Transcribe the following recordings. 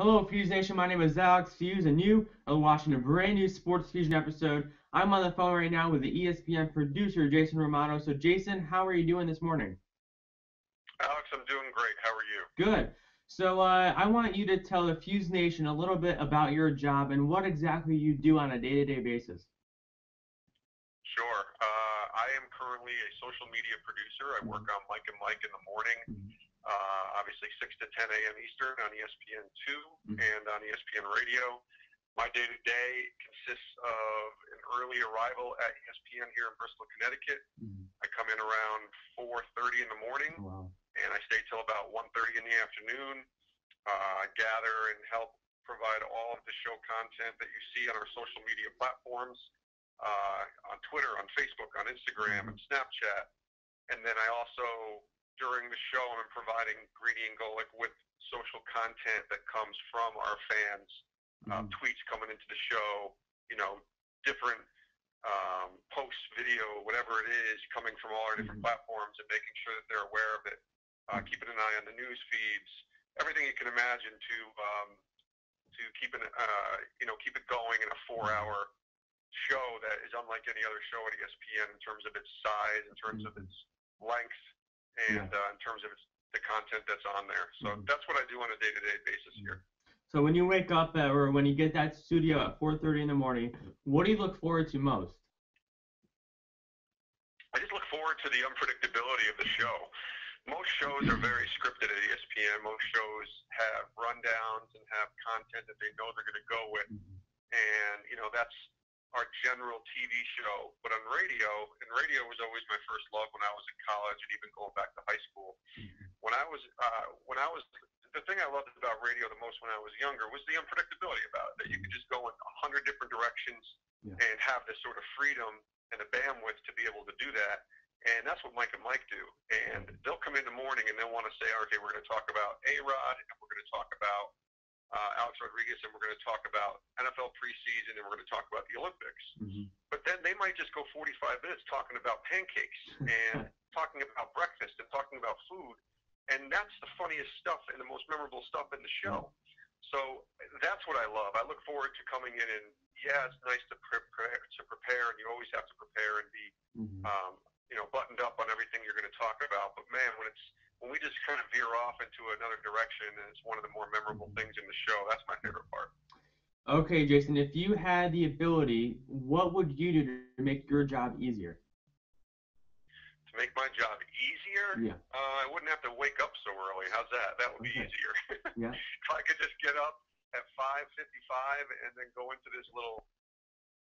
Hello, Fuse Nation. My name is Alex Fuse, and you are watching a brand new Sports Fusion episode. I'm on the phone right now with the ESPN producer, Jason Romano. So, Jason, how are you doing this morning? Alex, I'm doing great. How are you? Good. So, I want you to tell the Fuse Nation a little bit about your job and what exactly you do on a day-to-day basis. Sure. I am currently a social media producer. I work on Mike and Mike in the morning, obviously 6 to 10 a.m. Eastern on ESPN2 and on ESPN Radio. My day-to-day consists of an early arrival at ESPN here in Bristol, Connecticut. I come in around 4:30 in the morning, and I stay till about 1:30 in the afternoon. Gather and help provide all of the show content that you see on our social media platforms, on Twitter, on Facebook, on Instagram, and Snapchat. And then I also, during the show, I'm providing Greedy and Golic with social content that comes from our fans, tweets coming into the show, different posts, video, whatever it is, coming from all our different platforms and making sure that they're aware of it. Keeping an eye on the news feeds, everything you can imagine to keep it, keep it going in a 4-hour show that is unlike any other show at ESPN in terms of its size, in terms of its length, and in terms of the content that's on there. So that's what I do on a day-to-day basis here. So when you wake up or when you get that studio at 4:30 in the morning, what do you look forward to most? I just look forward to the unpredictability of the show. Most shows are very scripted at ESPN. Most shows have rundowns and have content that they know they're going to go with. And, that's our general TV show. But on radio, and radio was always my first love when I was in college and even going back to high school. When I was, the thing I loved about radio the most when I was younger was the unpredictability about it, that you could just go in 100 different directions and have this sort of freedom and the bandwidth to be able to do that. And that's what Mike and Mike do. And they'll come in the morning and they'll want to say, okay, we're going to talk about A-Rod, and we're going to talk about Alex Rodriguez, and we're going to talk about NFL preseason, and we're going to talk about the Olympics. But then they might just go 45 minutes talking about pancakes and talking about breakfast and talking about food. And that's the funniest stuff and the most memorable stuff in the show. So that's what I love. I look forward to coming in, and it's nice to prepare, and you always have to prepare and be buttoned up on everything you're going to talk about. But man, when we just kind of veer off into another direction, and it's one of the more memorable things in the show, that's my favorite part. Okay, Jason, if you had the ability, what would you do to make your job easier? To make my job easier? I wouldn't have to wake up so early. How's that? That would be easier. If I could just get up at 5:55 and then go into this little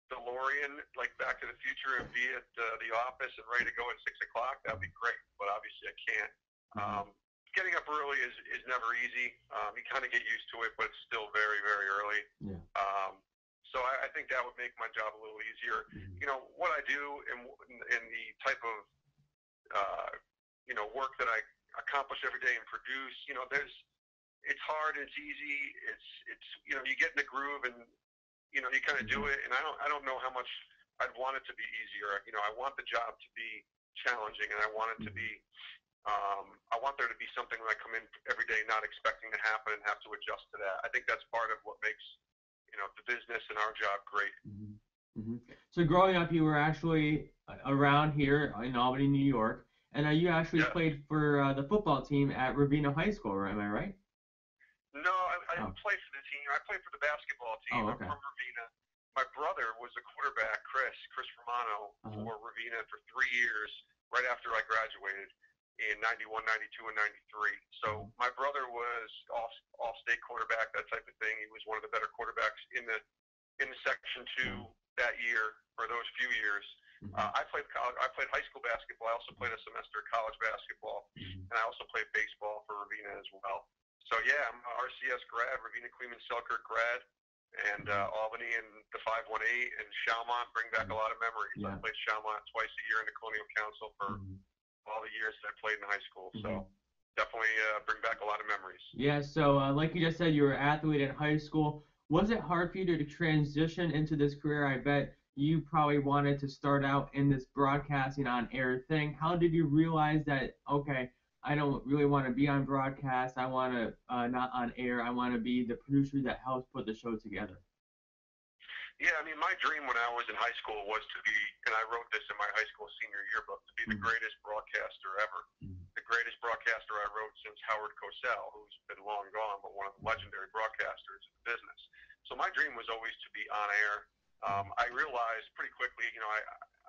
DeLorean, like Back to the Future, and be at the office and ready to go at 6 o'clock, that would be great. But obviously I can't. Getting up early is never easy. You kind of get used to it, but it's still very, very early. So I think that would make my job a little easier. What I do and the type of work that I accomplish every day and produce, it's hard, it's easy, it's you get in the groove and you kind of do it. And I don't know how much I'd want it to be easier. I want the job to be challenging, and I want it to be I want there to be something when I come in every day not expecting to happen and have to adjust to that. I think that's part of what makes the business and our job great. So growing up, you were actually around here in Albany, New York, and you actually played for the football team at Romano High School, am I right? No, I didn't play for the team. I played for the basketball team. I'm from Romano. My brother was a quarterback, Chris Romano, for Romano for 3 years right after I graduated in 91, 92, and 93. So my brother was all-state quarterback, that type of thing. He was one of the better quarterbacks in the Section 2 that year, or those few years. I played high school basketball. I also played a semester of college basketball, and I also played baseball for Romano as well. So I'm an RCS grad, Romano Cleveland Selkirk grad, and Albany and the 518 and Chalmont bring back a lot of memories. I played Chalmont twice a year in the Colonial Council for all the years that I played in high school. So definitely bring back a lot of memories. So like you just said, you were an athlete in high school. Was it hard for you to transition into this career? I bet you probably wanted to start out in this broadcasting on air thing. How did you realize that, okay, I don't really want to be on broadcast. I want to not on air. I want to be the producer that helps put the show together. Yeah, I mean, my dream when I was in high school was to be, and I wrote this in my high school senior yearbook, to be the greatest broadcaster ever. The greatest broadcaster I wrote since Howard Cosell, who's been long gone, but one of the legendary broadcasters in the business. So my dream was always to be on air. I realized pretty quickly,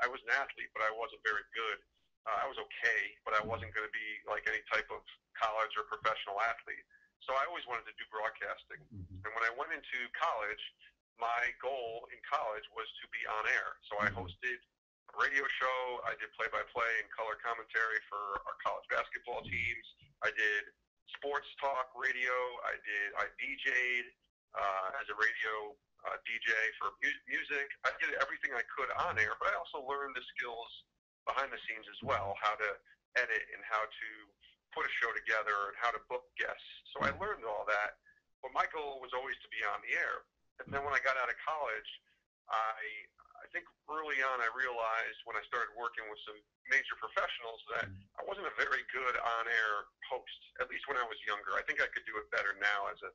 I was an athlete, but I wasn't very good. I was okay, but I wasn't going to be like any type of college or professional athlete. So I always wanted to do broadcasting. And when I went into college, my goal in college was to be on air. So I hosted a radio show. I did play-by-play and color commentary for our college basketball teams. I did sports talk radio. I DJ'd as a radio DJ for music. I did everything I could on air, but I also learned the skills behind the scenes as well, how to edit and how to put a show together and how to book guests. So I learned all that, but my goal was always to be on the air. And then when I got out of college, I think early on I realized when I started working with some major professionals that I wasn't a very good on-air host, at least when I was younger. I think I could do it better now as a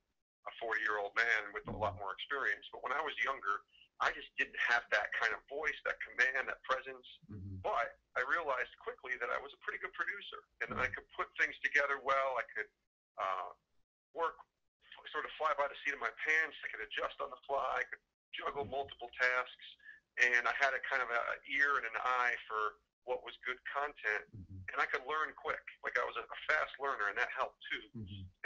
40-year-old man with a lot more experience. But when I was younger, I just didn't have that kind of voice, that command, that presence. But I realized quickly that I was a pretty good producer, and I could put things together well. I could work sort of fly by the seat of my pants. I could adjust on the fly. I could juggle multiple tasks, and I had a kind of an ear and an eye for what was good content, and I could learn quick. Like I was a fast learner, and that helped too.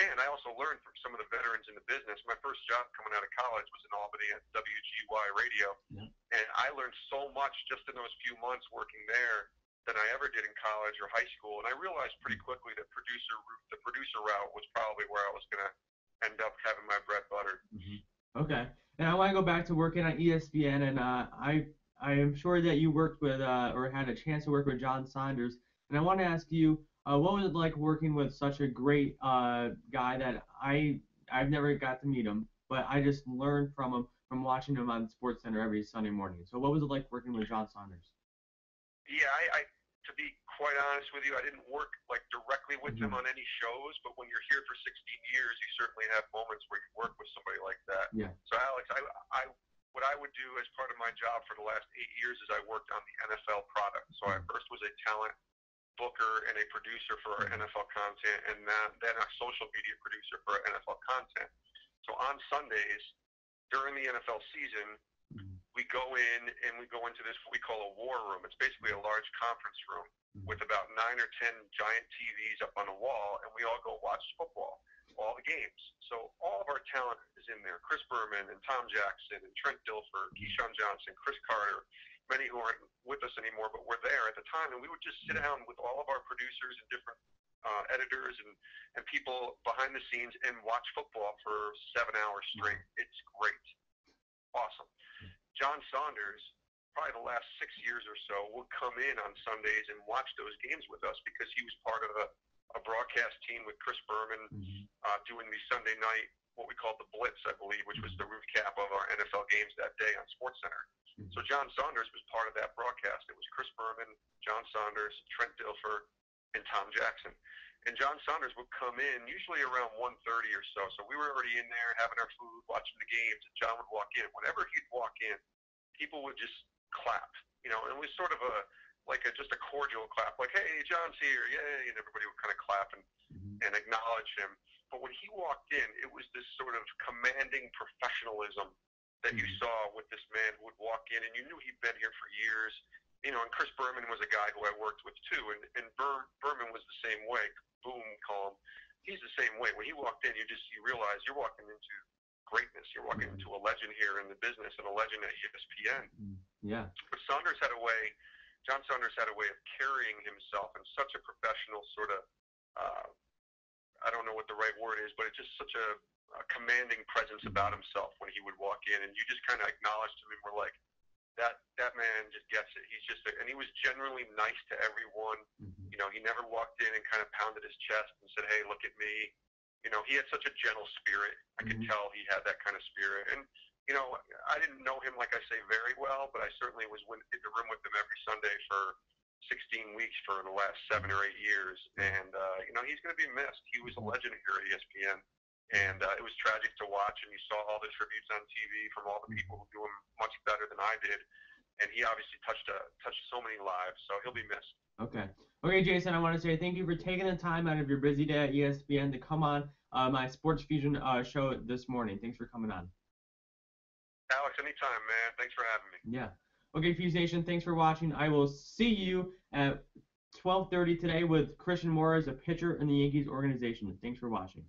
And I also learned from some of the veterans in the business. My first job coming out of college was in Albany at WGY Radio, and I learned so much just in those few months working there than I ever did in college or high school. And I realized pretty quickly that the producer route was probably where I was going to end up having my bread buttered. Okay. And I want to go back to working on ESPN, and I am sure that you worked with or had a chance to work with John Saunders. And I want to ask you, what was it like working with such a great guy that I've never got to meet him, but I just learned from him from watching him on SportsCenter every Sunday morning. So what was it like working with John Saunders? Yeah, I to be quite honest with you, I didn't work like directly with him on any shows, but when you're here for 16 years, you certainly have moments where you work with somebody like that. Yeah. So Alex, what I would do as part of my job for the last 8 years is I worked on the NFL product. So I first was a talent booker and a producer for our NFL content, and then a social media producer for our NFL content. So on Sundays during the NFL season, we go in and we go into this what we call a war room. It's basically a large conference room with about 9 or 10 giant TVs up on the wall, and we all go watch football, all the games. So all of our talent is in there. Chris Berman and Tom Jackson and Trent Dilfer, Keyshawn Johnson, Chris Carter, many who aren't with us anymore, but were there at the time. And we would just sit down with all of our producers and different editors and people behind the scenes and watch football for 7 hours straight. It's great. Awesome. John Saunders, probably the last 6 years or so, would come in on Sundays and watch those games with us because he was part of a broadcast team with Chris Berman doing the Sunday night, what we called the Blitz, I believe, which was the recap of our NFL games that day on SportsCenter. So John Saunders was part of that broadcast. It was Chris Berman, John Saunders, Trent Dilfer, and Tom Jackson. And John Saunders would come in usually around 1:30 or so. So we were already in there having our food, watching the games, and John would walk in. Whenever he'd walk in, people would just clap, and it was sort of just a cordial clap, like, hey, John's here, yay, and everybody would kind of clap and acknowledge him. But when he walked in, it was this sort of commanding professionalism that you saw with this man who would walk in, and you knew he'd been here for years. And Chris Berman was a guy who I worked with too, and Berman was the same way. Boom, call him. He's the same way. When he walked in, you realize you're walking into greatness. You're walking into a legend here in the business and a legend at ESPN. Yeah. But John Saunders had a way of carrying himself in such a professional sort of, I don't know what the right word is, but it's just such a commanding presence about himself when he would walk in, and you just kind of acknowledged him and were like, that man just gets it. He's just, and he was generally nice to everyone. He never walked in and kind of pounded his chest and said, hey, look at me. He had such a gentle spirit. I could tell he had that kind of spirit. And, I didn't know him, like I say, very well, but I certainly was in the room with him every Sunday for 16 weeks for the last 7 or 8 years, and he's going to be missed. He was a legend here at ESPN, and it was tragic to watch. And you saw all the tributes on TV from all the people who do him much better than I did, and he obviously touched so many lives. So he'll be missed. Okay, Jason, I want to say thank you for taking the time out of your busy day at ESPN to come on my Sports Feuzion show this morning. Thanks for coming on. Alex, anytime, man. Thanks for having me. Yeah. Okay, Fuse Nation, thanks for watching. I will see you at 12:30 today with Christian Moore as a pitcher in the Yankees organization. Thanks for watching.